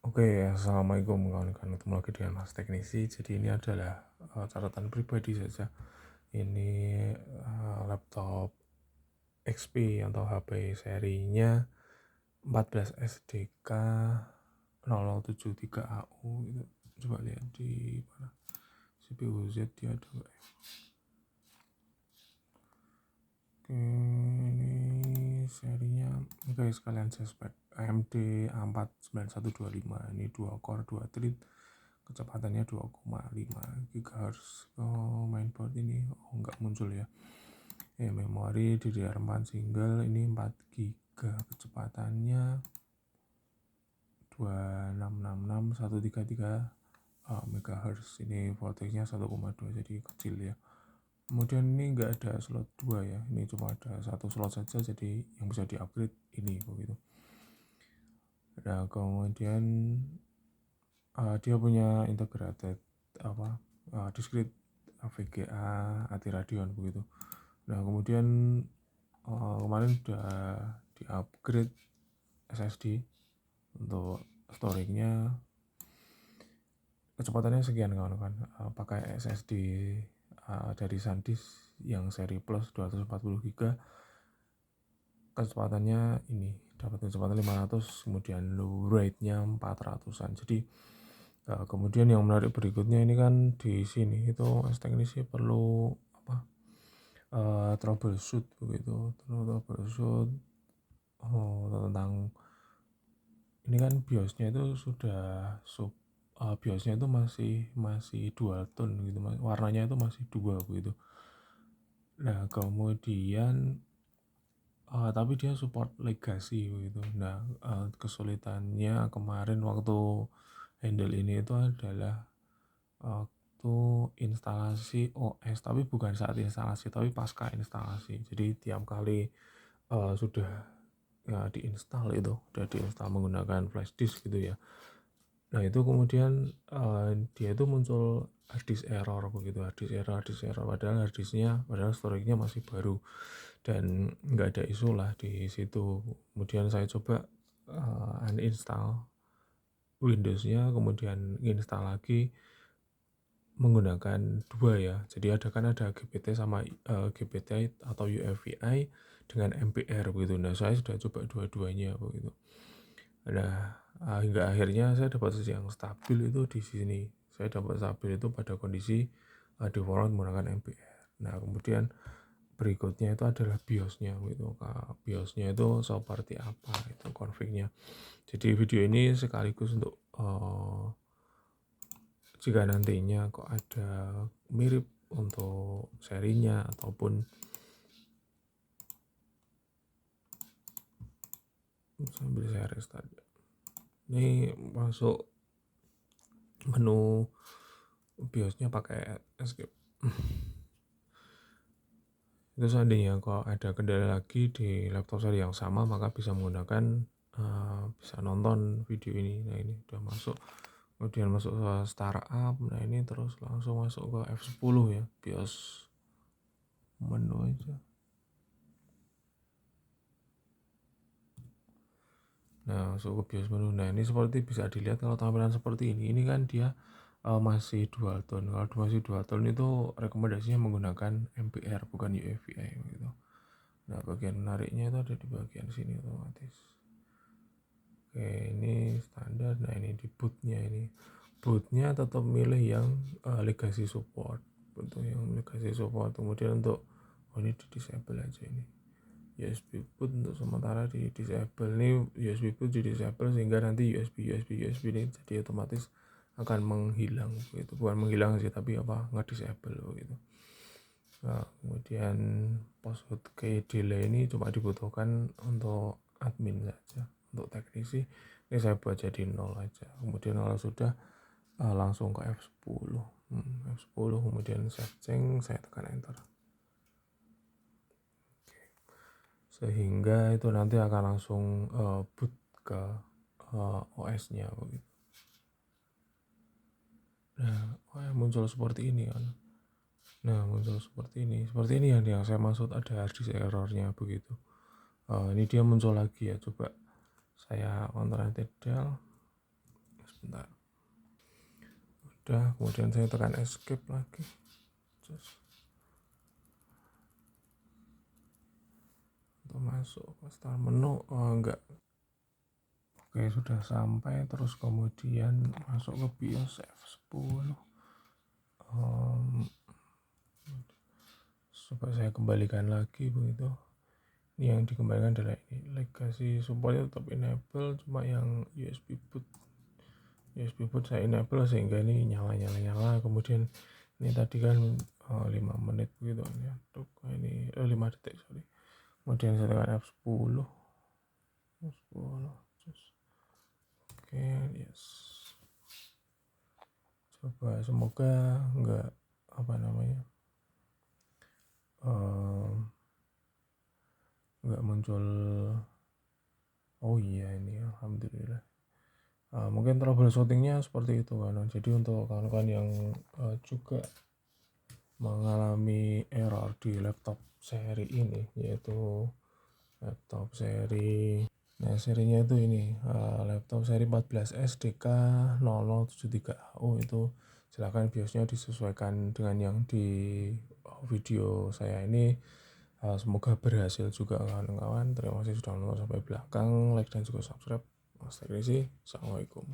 Oke, assalamualaikum kawan-kawan, ketemu lagi dengan Mas Teknisi. Jadi ini adalah catatan pribadi saja. Ini laptop XP atau HP serinya 14 SDK 0073AU itu. Coba lihat di mana CPU Z dia ada nggak ya? Oke, ini serinya oke sekalian saya spek AMD A4 9125, ini 2 core 2 thread, kecepatannya 2,5 GHz. Mainboard ini nggak muncul ya. Memori DDR4 single ini 4 GB, kecepatannya 2666133 MHz. Ini voltage-nya 1,2, jadi kecil ya. Kemudian ini enggak ada slot 2 ya, ini cuma ada satu slot saja, jadi yang bisa di-upgrade ini begitu. Nah, kemudian dia punya integrated discrete VGA anti Radeon begitu. Nah, kemudian kemarin udah di-upgrade SSD untuk storage-nya, kecepatannya sekian kawan-kawan. Pakai SSD dari SanDisk yang seri Plus 240 GB, kecepatannya ini dapat kecepatan 500, kemudian low rate-nya 400-an. Jadi kemudian yang menarik berikutnya ini kan di sini itu Mas Teknisi perlu troubleshoot begitu, troubleshoot tentang ini kan BIOS-nya itu sudah BIOS-nya itu masih dual tone gitu, warnanya itu masih dua begitu. Nah, kemudian tapi dia support legacy begitu. Nah, kesulitannya kemarin waktu handle ini itu adalah waktu instalasi OS, tapi bukan saat instalasi, tapi pasca instalasi. Jadi tiap kali sudah ya diinstal menggunakan flash disk gitu ya. Nah, itu kemudian dia itu muncul hard disk error begitu, hard disk error padahal storage-nya masih baru dan nggak ada isu lah di situ. Kemudian saya coba uninstall Windows-nya, kemudian install lagi menggunakan dua ya. Jadi ada GPT sama GPT atau UEFI dengan MPR begitu. Nah, saya sudah coba dua-duanya begitu. Nah, hingga akhirnya saya dapat yang stabil itu di sini. Saya dapat stabil itu pada kondisi default menggunakan MPR. Nah, kemudian berikutnya itu adalah BIOS-nya gitu. BIOS-nya itu seperti apa itu config-nya. Jadi video ini sekaligus untuk jika nantinya kok ada mirip untuk serinya ataupun sambil saya restart. Ini masuk menu BIOS-nya pakai escape. Itu seandainya kalau ada kendala lagi di laptop seri yang sama, maka bisa menggunakan bisa nonton video ini. Nah, ini udah masuk, kemudian masuk ke startup. Nah, ini terus langsung masuk ke F10 ya, BIOS menu aja. Nah, masuk ke BIOS menu. Nah, ini seperti bisa dilihat kalau tampilan seperti ini kan dia masih dual tone. Kalau masih dual tone itu rekomendasinya menggunakan MPR bukan UEFI gitu. Nah, bagian menariknya itu ada di bagian sini otomatis. Oke, ini standar. Nah, ini di bootnya tetap milih yang legacy support, bentuk yang legacy support. Kemudian untuk ini di disable aja, ini USB boot untuk sementara di disable. Ini USB boot di disable sehingga nanti USB ini jadi otomatis akan menghilang gitu. Bukan menghilang sih, tapi nge-disable gitu. Nah, kemudian password key delay ini cuma dibutuhkan untuk admin saja. Untuk teknisi ini saya buat jadi 0 aja. Kemudian kalau sudah langsung ke F10. F10 kemudian save change, saya tekan enter. Sehingga itu nanti akan langsung boot ke OS-nya begitu. Nah, muncul seperti ini kan. Nah, muncul seperti ini yang saya maksud, ada hard disk errornya begitu. Ini dia muncul lagi ya, coba saya Ctrl Alt Del. sebentar. Udah, kemudian saya tekan escape lagi. Untuk masuk ke start menu, enggak. Oke, sudah sampai. Terus kemudian masuk ke BIOS F10. Coba saya kembalikan lagi begitu. Ini yang dikembalikan adalah ini, legacy supportnya tetap enable, cuma yang USB boot saya enable sehingga ini nyala. Kemudian ini tadi kan 5 menit begitu ya, untuk ini 5 detik sorry. Kemudian saya tekan F10. Oke, yes. Coba semoga enggak enggak muncul. Oh iya, ini alhamdulillah. Mungkin troubleshootingnya seperti itu kan. Jadi untuk kawan-kawan yang juga mengalami error di laptop seri ini, yaitu laptop seri, nah serinya itu ini laptop seri 14S DK0073AU, itu silahkan BIOSnya disesuaikan dengan yang di video saya ini. Semoga berhasil juga kawan-kawan. Terima kasih sudah menonton sampai belakang, like dan juga subscribe. Mas Tekrisi, assalamualaikum.